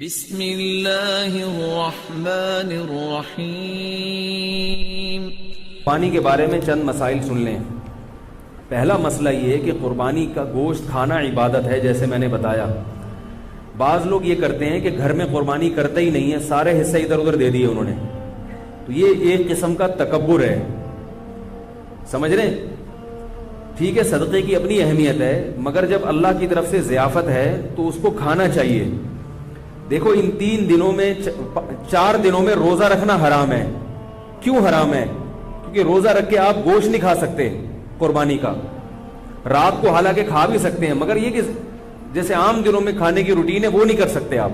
بسم اللہ الرحمن الرحیم۔ قربانی کے بارے میں چند مسائل سن لیں۔ پہلا مسئلہ یہ ہے کہ قربانی کا گوشت کھانا عبادت ہے، جیسے میں نے بتایا۔ بعض لوگ یہ کرتے ہیں کہ گھر میں قربانی کرتے ہی نہیں ہے، سارے حصے ادھر ادھر دے دیے انہوں نے، تو یہ ایک قسم کا تکبر ہے، سمجھ رہے ہیں؟ ٹھیک ہے، صدقے کی اپنی اہمیت ہے، مگر جب اللہ کی طرف سے ضیافت ہے تو اس کو کھانا چاہیے۔ دیکھو، ان 3 دنوں میں 4 دنوں میں روزہ رکھنا حرام ہے۔ کیوں حرام ہے؟ کیونکہ روزہ رکھ کے آپ گوشت نہیں کھا سکتے قربانی کا، رات کو حالانکہ کھا بھی سکتے ہیں، مگر یہ کہ جیسے عام دنوں میں کھانے کی روٹین ہے وہ نہیں کر سکتے آپ۔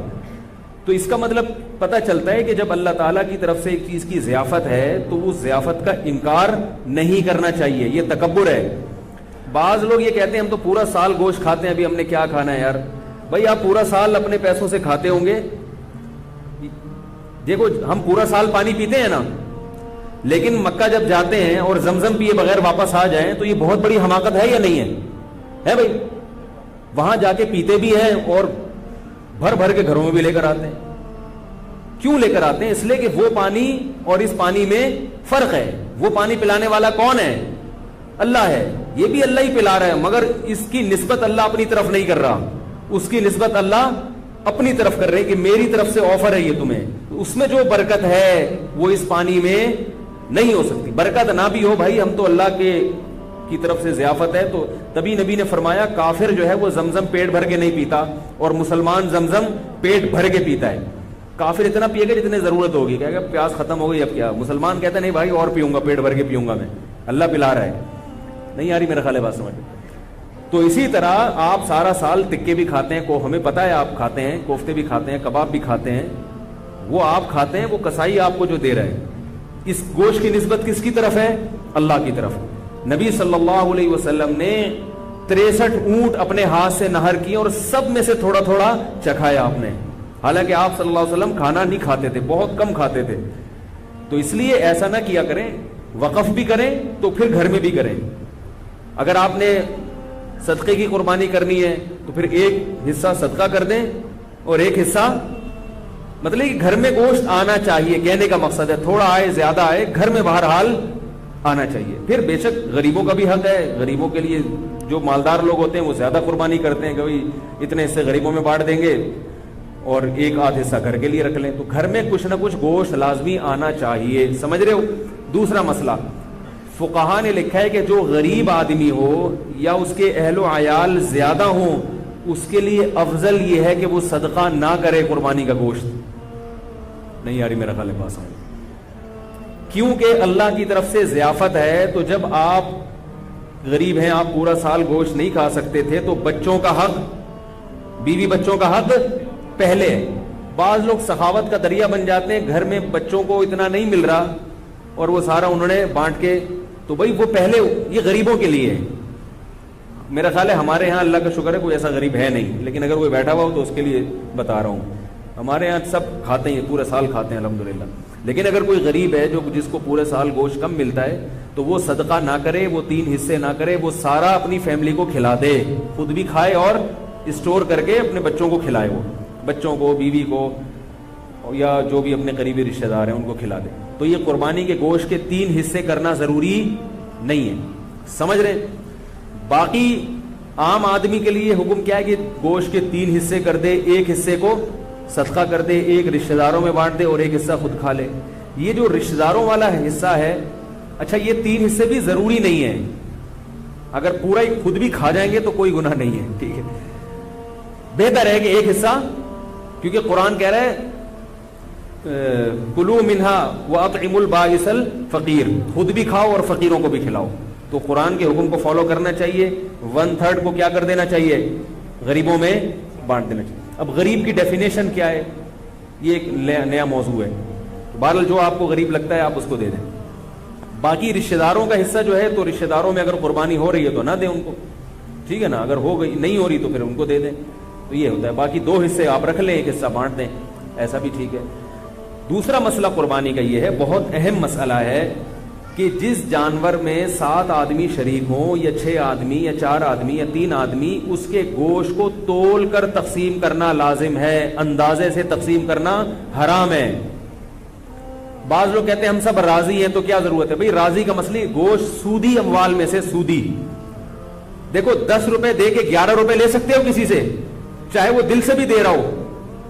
تو اس کا مطلب پتہ چلتا ہے کہ جب اللہ تعالیٰ کی طرف سے ایک چیز کی ضیافت ہے تو اس ضیافت کا انکار نہیں کرنا چاہیے، یہ تکبر ہے۔ بعض لوگ یہ کہتے ہیں ہم تو پورا سال گوشت کھاتے ہیں، ابھی ہم نے کیا کھانا ہے یار؟ بھائی آپ پورا سال اپنے پیسوں سے کھاتے ہوں گے، دیکھو ہم پورا سال پانی پیتے ہیں نا، لیکن مکہ جب جاتے ہیں اور زمزم پیے بغیر واپس آ جائیں تو یہ بہت بڑی حماقت ہے یا نہیں ہے؟ ہے بھائی، وہاں جا کے پیتے بھی ہیں اور بھر بھر کے گھروں میں بھی لے کر آتے ہیں۔ کیوں لے کر آتے ہیں؟ اس لیے کہ وہ پانی اور اس پانی میں فرق ہے۔ وہ پانی پلانے والا کون ہے؟ اللہ ہے، یہ بھی اللہ ہی پلا رہا ہے، مگر اس کی نسبت اللہ اپنی طرف نہیں کر رہا، اس کی نسبت اللہ اپنی طرف کر رہے کہ میری طرف سے آفر ہے یہ تمہیں، اس میں جو برکت ہے وہ اس پانی میں نہیں ہو سکتی۔ برکت نہ بھی ہو بھائی، ہم تو اللہ کی طرف سے ضیافت ہے، تو تبھی نبی نے فرمایا کافر جو ہے وہ زمزم پیٹ بھر کے نہیں پیتا اور مسلمان زمزم پیٹ بھر کے پیتا ہے۔ کافر اتنا پیے گا جتنے ضرورت ہوگی، کہے گا پیاس ختم ہو گئی اب کیا؟ مسلمان کہتا ہے نہیں بھائی اور پیوں گا، پیٹ بھر کے پیوں گا میں، اللہ پلا رہا ہے۔ نہیں آ رہی میرا خیال ہے بات سمجھ؟ تو اسی طرح آپ سارا سال تکے بھی کھاتے ہیں، کو ہمیں پتہ ہے آپ کھاتے ہیں، کوفتے بھی کھاتے ہیں، کباب بھی کھاتے ہیں، وہ آپ کھاتے ہیں، وہ کسائی آپ کو جو دے رہے ہیں، اس گوشت کی نسبت کس کی طرف ہے؟ اللہ کی طرف۔ نبی صلی اللہ علیہ وسلم نے 63 اونٹ اپنے ہاتھ سے نہر کیے اور سب میں سے تھوڑا تھوڑا چکھایا آپ نے، حالانکہ آپ صلی اللہ علیہ وسلم کھانا نہیں کھاتے تھے، بہت کم کھاتے تھے۔ تو اس لیے ایسا نہ کیا کریں، وقف بھی کریں تو پھر گھر میں بھی کریں۔ اگر آپ نے صدقے کی قربانی کرنی ہے تو پھر ایک حصہ صدقہ کر دیں اور ایک حصہ، مطلب کہ گھر میں گوشت آنا چاہیے، کہنے کا مقصد ہے تھوڑا آئے زیادہ آئے، گھر میں بہرحال آنا چاہیے۔ پھر بے شک غریبوں کا بھی حق ہے، غریبوں کے لیے جو مالدار لوگ ہوتے ہیں وہ زیادہ قربانی کرتے ہیں کہ بھائی اتنے حصے غریبوں میں بانٹ دیں گے اور ایک آدھ حصہ گھر کے لیے رکھ لیں، تو گھر میں کچھ نہ کچھ گوشت لازمی آنا چاہیے، سمجھ رہے ہو؟ دوسرا مسئلہ، فقہا نے لکھا ہے کہ جو غریب آدمی ہو یا اس کے اہل و عیال زیادہ ہوں، اس کے لیے افضل یہ ہے کہ وہ صدقہ نہ کرے قربانی کا گوشت۔ نہیں یاری میرا خیال ہے بات سمجھ؟ کیونکہ اللہ کی طرف سے ضیافت ہے، تو جب آپ غریب ہیں، آپ پورا سال گوشت نہیں کھا سکتے تھے، تو بچوں کا حق، بیوی بچوں کا حق پہلے۔ بعض لوگ سخاوت کا دریا بن جاتے ہیں، گھر میں بچوں کو اتنا نہیں مل رہا اور وہ سارا انہوں نے بانٹ کے، تو بھائی وہ پہلے، یہ غریبوں کے لیے ہے۔ میرا خیال ہے ہمارے ہاں اللہ کا شکر ہے کوئی ایسا غریب ہے نہیں، لیکن اگر کوئی بیٹھا ہوا ہو تو اس کے لیے بتا رہا ہوں۔ ہمارے ہاں سب کھاتے ہیں، پورے سال کھاتے ہیں الحمدللہ، لیکن اگر کوئی غریب ہے جو جس کو پورے سال گوشت کم ملتا ہے تو وہ صدقہ نہ کرے، وہ 3 حصے نہ کرے، وہ سارا اپنی فیملی کو کھلا دے، خود بھی کھائے اور اسٹور کر کے اپنے بچوں کو کھلائے، وہ بچوں کو، بیوی کو، یا جو بھی اپنے قریبی رشتہ دار ہیں ان کو کھلا دے۔ تو یہ قربانی کے گوشت کے 3 حصے کرنا ضروری نہیں ہے، سمجھ رہے؟ باقی عام آدمی کے لیے حکم کیا ہے کہ گوشت کے 3 حصے کر دے، ایک حصے کو صدقہ کر دے، ایک رشتہ داروں میں بانٹ دے اور ایک حصہ خود کھا لے۔ یہ جو رشتہ داروں والا حصہ ہے، اچھا یہ 3 حصے بھی ضروری نہیں ہے، اگر پورا ہی خود بھی کھا جائیں گے تو کوئی گناہ نہیں ہے، ٹھیک ہے؟ بہتر ہے کہ ایک حصہ، کیونکہ قرآن کہہ رہا ہے کلوا منہا واطعموا البائس الفقیر، خود بھی کھاؤ اور فقیروں کو بھی کھلاؤ۔ تو قرآن کے حکم کو فالو کرنا چاہیے، 1/3 کو کیا کر دینا چاہیے؟ غریبوں میں بانٹ دینا چاہیے۔ اب غریب کی ڈیفینیشن کیا ہے؟ یہ ایک نیا موضوع ہے، بہرحال جو آپ کو غریب لگتا ہے آپ اس کو دے دیں۔ باقی رشتہ داروں کا حصہ جو ہے، تو رشتہ داروں میں اگر قربانی ہو رہی ہے تو نہ دیں ان کو، ٹھیک ہے نا؟ اگر ہو گئی نہیں ہو رہی تو پھر ان کو دے دیں، تو یہ ہوتا ہے۔ باقی 2 حصے آپ رکھ لیں، ایک حصہ بانٹ دیں، ایسا بھی ٹھیک ہے۔ دوسرا مسئلہ قربانی کا یہ ہے، بہت اہم مسئلہ ہے کہ جس جانور میں 7 آدمی شریک ہوں یا 6 آدمی یا 4 آدمی یا 3 آدمی، اس کے گوشت کو تول کر تقسیم کرنا لازم ہے، اندازے سے تقسیم کرنا حرام ہے۔ بعض لوگ کہتے ہیں ہم سب راضی ہیں تو کیا ضرورت ہے؟ بھئی راضی کا مسئلہ، گوشت سودی اموال میں سے سودی، دیکھو 10 روپے دے کے 11 روپے لے سکتے ہو کسی سے، چاہے وہ دل سے بھی دے رہا ہو،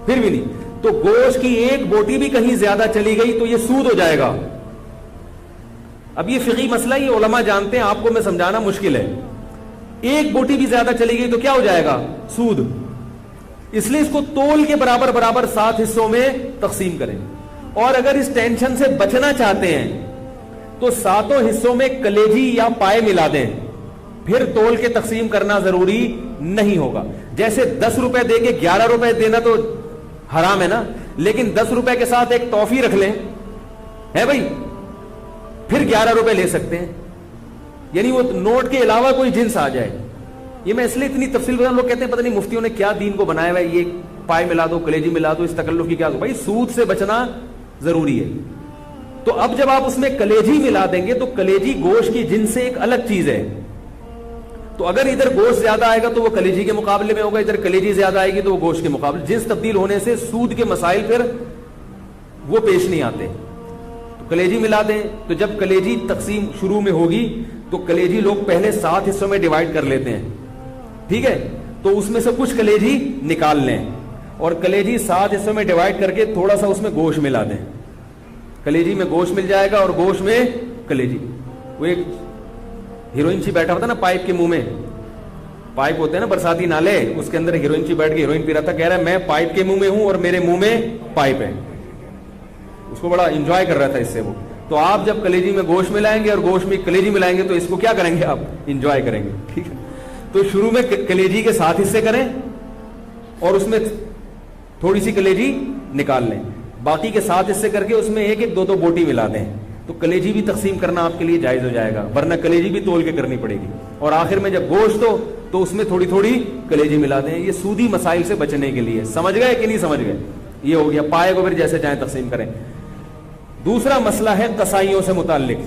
پھر بھی نہیں۔ تو گوشت کی ایک بوٹی بھی کہیں زیادہ چلی گئی تو یہ سود ہو جائے گا۔ اب یہ فقہی مسئلہ یہ علماء جانتے ہیں، آپ کو میں سمجھانا مشکل ہے۔ ایک بوٹی بھی زیادہ چلی گئی تو کیا ہو جائے گا؟ سود۔ اس لیے اس کو تول کے برابر برابر 7 حصوں میں تقسیم کریں، اور اگر اس ٹینشن سے بچنا چاہتے ہیں تو 7 حصوں میں کلیجی یا پائے ملا دیں، پھر تول کے تقسیم کرنا ضروری نہیں ہوگا۔ جیسے 10 روپے دے کے 11 روپے دینا تو حرام ہے نا، لیکن 10 روپے کے ساتھ ایک ٹافی رکھ لیں، ہے بھائی، پھر 11 روپے لے سکتے ہیں، یعنی وہ نوٹ کے علاوہ کوئی جنس آ جائے۔ یہ میں اس لیے اتنی تفصیل بتا، لوگ کہتے ہیں پتہ نہیں مفتیوں نے کیا دین کو بنایا ہوا ہے، یہ پائے ملا دو کلیجی ملا دو، اس تکلف کی کیا؟ بھائی سود سے بچنا ضروری ہے۔ تو اب جب آپ اس میں کلیجی ملا دیں گے تو کلیجی گوشت کی جنس سے ایک الگ چیز ہے، تو اگر ادھر گوشت زیادہ آئے گا تو وہ کلیجی کے مقابلے میں ہوگا، ادھر کلیجی زیادہ آئے گی تو وہ گوشت کے مقابلے۔ جنس تبدیل ہونے سے سود کے مسائل پھر وہ پیش نہیں آتے۔ تو کلیجی ملا دیں، تو جب کلیجی تقسیم شروع میں ہوگی تو کلیجی لوگ پہلے 7 حصوں میں ڈیوائڈ کر لیتے ہیں، ٹھیک ہے، تو اس میں سے کچھ کلیجی نکال لیں اور کلیجی 7 حصوں میں ڈیوائڈ کر کے تھوڑا سا اس میں گوشت ملا دیں، کلیجی میں گوشت مل جائے گا اور گوشت میں کلیجی۔ وہ ایک ہیروئن چی بیٹھا ہوتا نا پائپ کے منہ میں، پائپ ہوتے ہیں نا برساتی نالے، اس کے اندر ہیروئن چی بیٹھ کے ہیروئن پی رہا تھا، کہہ رہا ہے میں پائپ کے منہ میں ہوں اور میرے منہ میں پائپ ہے، اس کو بڑا انجوائے کر رہا تھا اس سے وہ۔ تو آپ جب کلیجی میں گوشت ملائیں گے اور گوشت میں کلیجی ملائیں گے تو اس کو کیا کریں گے؟ آپ انجوائے کریں گے، ٹھیک ہے۔ تو شروع میں کلیجی کے 7 حصے کریں اور اس میں تھوڑی سی کلیجی نکال لیں، باقی کے 7 حصے کر کے اس میں 1-1 2-2 بوٹی ملا دیں، تو کلیجی بھی تقسیم کرنا آپ کے لیے جائز ہو جائے گا، ورنہ کلیجی بھی تول کے کرنی پڑے گی، اور آخر میں جب گوشت ہو تو اس میں تھوڑی تھوڑی کلیجی ملا دیں۔ یہ سودی مسائل سے بچنے کے لیے، سمجھ گئے کہ نہیں سمجھ گئے؟ یہ ہو گیا، پائے کو پھر جیسے چاہیں تقسیم کریں۔ دوسرا مسئلہ ہے قصائیوں سے متعلق۔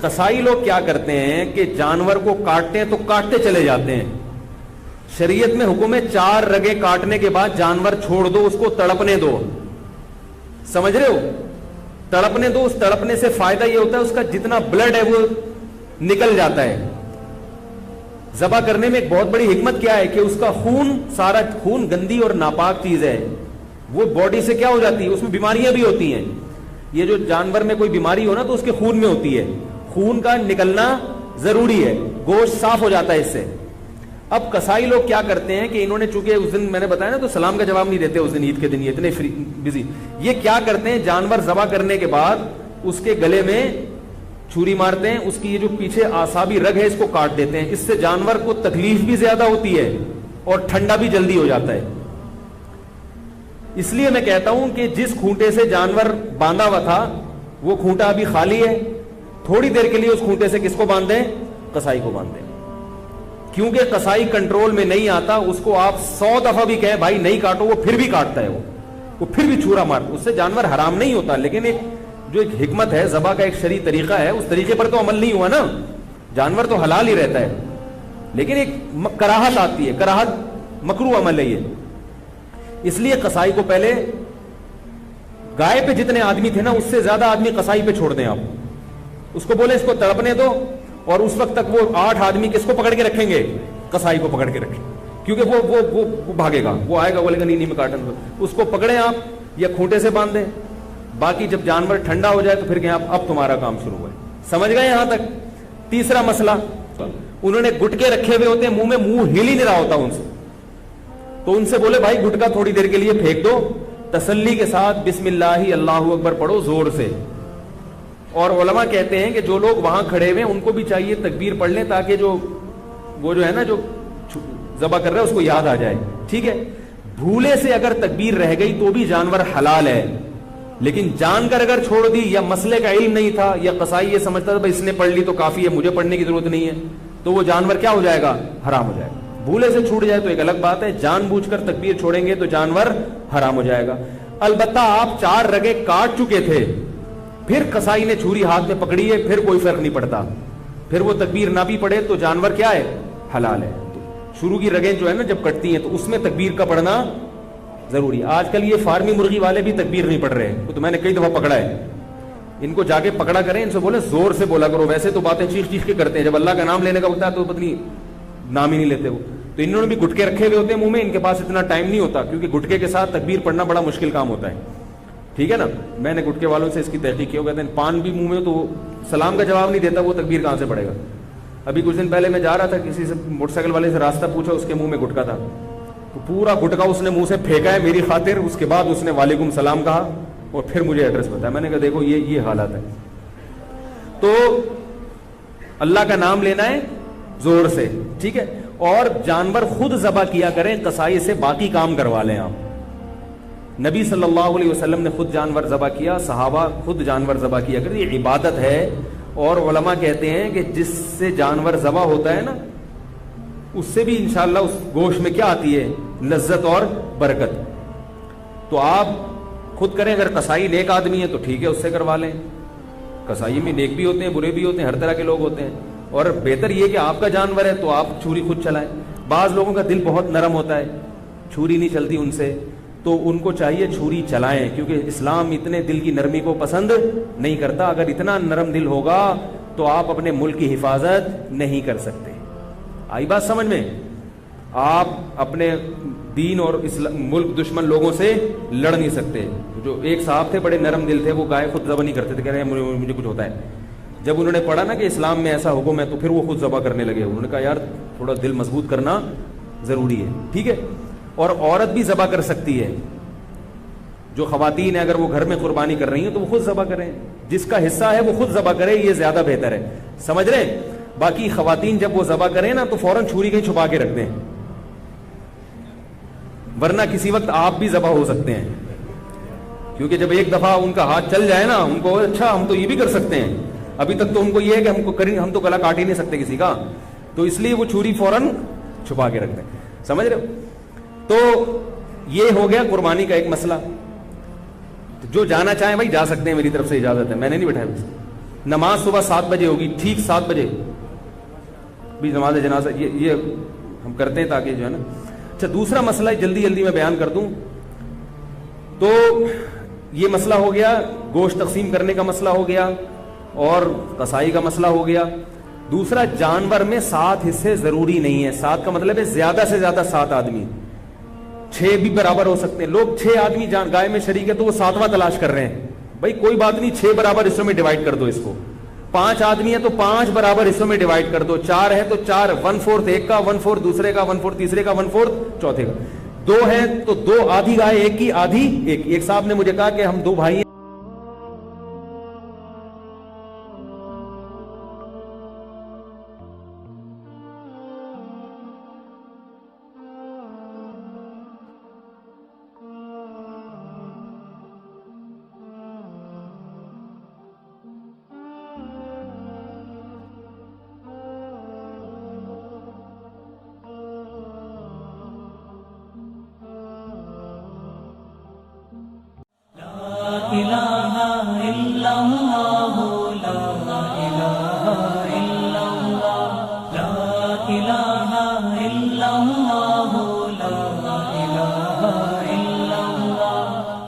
قصائی لوگ کیا کرتے ہیں کہ جانور کو کاٹتے ہیں تو کاٹتے چلے جاتے ہیں۔ شریعت میں حکم ہے 4 رگیں کاٹنے کے بعد جانور چھوڑ دو، اس کو تڑپنے دو، سمجھ رہے ہو؟ تڑپنے دو، اس تڑپنے سے فائدہ یہ ہوتا ہے اس کا جتنا بلڈ ہے وہ نکل جاتا ہے۔ ذبح کرنے میں ایک بہت بڑی حکمت کیا ہے کہ اس کا خون، سارا خون گندی اور ناپاک چیز ہے، وہ باڈی سے کیا ہو جاتی ہے، اس میں بیماریاں بھی ہوتی ہیں۔ یہ جو جانور میں کوئی بیماری ہو نا تو اس کے خون میں ہوتی ہے، خون کا نکلنا ضروری ہے، گوشت صاف ہو جاتا ہے اس سے۔ اب قصائی لوگ کیا کرتے ہیں کہ انہوں نے چونکہ اس دن میں نے بتایا نا تو سلام کا جواب نہیں دیتے اس دن، عید کے دن یہ اتنے بزی، یہ کیا کرتے ہیں جانور ذبح کرنے کے بعد اس کے گلے میں چھری مارتے ہیں، اس کی یہ جو پیچھے اعصابی رگ ہے اس کو کاٹ دیتے ہیں، اس سے جانور کو تکلیف بھی زیادہ ہوتی ہے اور ٹھنڈا بھی جلدی ہو جاتا ہے۔ اس لیے میں کہتا ہوں کہ جس کھونٹے سے جانور باندھا ہوا تھا وہ کھونٹا ابھی خالی ہے، تھوڑی دیر کے لیے اس کھونٹے سے کس کو باندھ دیں؟ قصائی کو باندھ دیں، کیونکہ قصائی کنٹرول میں نہیں آتا، اس کو آپ 100 دفعہ بھی کہیں بھائی نہیں کاٹو وہ پھر بھی کاٹتا ہے، وہ پھر بھی چھورا مارتا، اس سے جانور حرام نہیں ہوتا، لیکن ایک جو ایک حکمت ہے، ذبح کا ایک شرعی طریقہ ہے، اس طریقے پر تو عمل نہیں ہوا نا، جانور تو حلال ہی رہتا ہے، لیکن ایک کراہت آتی ہے، کراہت مکروہ عمل ہے یہ۔ اس لیے قصائی کو پہلے گائے پہ جتنے آدمی تھے نا اس سے زیادہ آدمی قصائی پہ چھوڑ دیں، آپ اس کو بولیں اس کو تڑپنے دو، اور اس وقت تک وہ 8 آدمی کس کو پکڑ کے رکھیں گے؟ قصائی کو پکڑ کے رکھیں، کیونکہ وہ بھاگے گا، وہ آئے گا بولے گا نہیں میں کاٹن دو، اس کو پکڑیں آپ یا کھونٹے سے باندھ دیں، باقی جب جانور ٹھنڈا ہو جائے تو پھر کہیں آپ اب تمہارا کام شروع ہے۔ سمجھ گئے یہاں تک؟ تیسرا مسئلہ، انہوں نے گٹکے رکھے ہوئے ہوتے ہیں منہ میں، منہ ہل ہی نہیں رہا ہوتا ان سے، تو ان سے بولے بھائی گٹکا تھوڑی دیر کے لیے پھینک دو، تسلی کے ساتھ بسم اللہ اللہ اکبر پڑھو زور سے۔ اور علماء کہتے ہیں کہ جو لوگ وہاں کھڑے ہوئے ان کو بھی چاہیے تکبیر پڑھ لیں تاکہ وہ جو ہے نا جو ذبح کر رہے ہیں اس کو یاد آ جائے، ٹھیک ہے؟ بھولے سے اگر تکبیر رہ گئی تو بھی جانور حلال ہے، لیکن جان کر اگر چھوڑ دی یا مسئلے کا علم نہیں تھا یا قصائی یہ سمجھتا تھا بھائی اس نے پڑھ لی تو کافی ہے مجھے پڑھنے کی ضرورت نہیں ہے، تو وہ جانور کیا ہو جائے گا؟ حرام ہو جائے گا۔ بھولے سے چھوٹ جائے تو ایک الگ بات ہے، جان بوجھ کر تکبیر چھوڑیں گے تو جانور حرام ہو جائے گا۔ البتہ آپ 4 رگیں کاٹ چکے تھے پھر قصائی نے چھری ہاتھ میں پکڑی ہے، پھر کوئی فرق نہیں پڑتا، پھر وہ تکبیر نہ بھی پڑے تو جانور کیا ہے؟ حلال ہے۔ شروع کی رگیں جو ہے نا جب کٹتی ہیں تو اس میں تکبیر کا پڑھنا ضروری۔ آج کل یہ فارمی مرغی والے بھی تکبیر نہیں پڑھ رہے ہیں، وہ تو میں نے کئی دفعہ پکڑا ہے، ان کو جا کے پکڑا کریں، ان سے بولے زور سے بولا کرو، ویسے تو باتیں چیخ چیخ کے کرتے ہیں، جب اللہ کا نام لینے کا ہوتا ہے تو پتہ نہیں نام ہی نہیں لیتے وہ۔ تو انہوں نے بھی گٹکے رکھے ہوئے ہوتے ہیں منہ میں، ان کے پاس اتنا ٹائم نہیں ہوتا کیونکہ گٹکے کے ساتھ تکبیر پڑھنا بڑا مشکل کام ہوتا ہے، ٹھیک ہے نا۔ میں نے گٹکے والوں سے اس کی تحقیق کی، وہ کہتے ہیں پان بھی منہ میں تو سلام کا جواب نہیں دیتا، وہ تکبیر کہاں سے پڑے گا۔ ابھی کچھ دن پہلے میں جا رہا تھا، کسی سے موٹر سائیکل والے سے راستہ پوچھا، اس کے منہ میں گٹکا تھا، تو پورا گٹکا اس نے منہ سے پھینکا ہے میری خاطر، اس کے بعد اس نے وعلیکم السلام کہا اور پھر مجھے ایڈریس بتایا۔ میں نے کہا دیکھو یہ حالت ہے۔ تو اللہ کا نام لینا ہے زور سے، ٹھیک ہے، اور جانور خود ذبح کیا کریں، قصائی سے باقی کام کروا لیں آپ۔ نبی صلی اللہ علیہ وسلم نے خود جانور ذبح کیا، صحابہ خود جانور ذبح کیا کریں، یہ عبادت ہے۔ اور علماء کہتے ہیں کہ جس سے جانور ذبح ہوتا ہے نا، اس سے بھی انشاءاللہ اس گوشت میں کیا آتی ہے؟ لذت اور برکت۔ تو آپ خود کریں، اگر قصائی نیک آدمی ہے تو ٹھیک ہے، اس سے کروا لیں۔ قصائی میں نیک بھی ہوتے ہیں، برے بھی ہوتے ہیں، ہر طرح کے لوگ ہوتے ہیں، اور بہتر یہ کہ آپ کا جانور ہے تو آپ چھری خود چلائیں۔ بعض لوگوں کا دل بہت نرم ہوتا ہے، چھری نہیں چلتی ان سے، تو ان کو چاہیے چھری چلائیں، کیونکہ اسلام اتنے دل کی نرمی کو پسند نہیں کرتا۔ اگر اتنا نرم دل ہوگا تو آپ اپنے ملک کی حفاظت نہیں کر سکتے۔ آئی بات سمجھ میں؟ آپ اپنے دین اور ملک دشمن لوگوں سے لڑ نہیں سکتے۔ جو ایک صاحب تھے بڑے نرم دل تھے، وہ گائے خود ذبح نہیں کرتے تھے، کہہ رہے ہیں مجھے کچھ ہوتا ہے۔ جب انہوں نے پڑھا نا کہ اسلام میں ایسا حکم ہے تو پھر وہ خود ذبح کرنے لگے۔ انہوں نے کہا یار تھوڑا دل مضبوط کرنا ضروری ہے، ٹھیک ہے۔ اور عورت بھی ذبح کر سکتی ہے، جو خواتین ہیں اگر وہ گھر میں قربانی کر رہی ہیں تو وہ خود ذبح کریں، جس کا حصہ ہے وہ خود ذبح کرے، یہ زیادہ بہتر ہے، سمجھ رہے ہیں؟ باقی خواتین جب وہ ذبح کریں نا تو فوراً چھری کہیں چھپا کے رکھ دیں، ورنہ کسی وقت آپ بھی ذبح ہو سکتے ہیں، کیونکہ جب ایک دفعہ ان کا ہاتھ چل جائے نا، ان کو اچھا ہم تو یہ بھی کر سکتے ہیں، ابھی تک تو ان کو یہ ہے کہ ہم تو گلا کاٹ ہی نہیں سکتے کسی کا، تو اس لیے وہ چھری فوراً چھپا کے رکھ دیں، سمجھ رہے ہو؟ تو یہ ہو گیا قربانی کا ایک مسئلہ۔ جو جانا چاہیں بھائی جا سکتے ہیں، میری طرف سے اجازت ہے، میں نے نہیں بٹھایا۔ نماز صبح 7 بجے ہوگی، ٹھیک 7 بجے بھی نماز جنازہ یہ ہم کرتے ہیں تاکہ جو ہے نا۔ اچھا دوسرا مسئلہ جلدی میں بیان کر دوں تو یہ مسئلہ ہو گیا، گوشت تقسیم کرنے کا مسئلہ ہو گیا اور قصائی کا مسئلہ ہو گیا۔ دوسرا، جانور میں 7 حصے ضروری نہیں ہے، 7 کا مطلب ہے زیادہ سے زیادہ 7 آدمی، 6 بھی برابر ہو سکتے ہیں۔ لوگ 6 آدمی گائے میں شریک ہے تو وہ 7واں تلاش کر رہے ہیں، بھائی کوئی بات نہیں، 6 برابر حصوں میں ڈیوائڈ کر دو اس کو۔ 5 آدمی ہے تو 5 برابر حصوں میں ڈیوائڈ کر دو، 4 ہے تو 4، 1/4 ایک کا، 1/4 دوسرے کا، 1/4 تیسرے کا، 1/4 چوتھے کا، 2 ہے تو 2 آدھی گائے ایک کی، آدھی ایک صاحب نے مجھے کہا کہ ہم 2 بھائی ہیں، لا إله إلا الله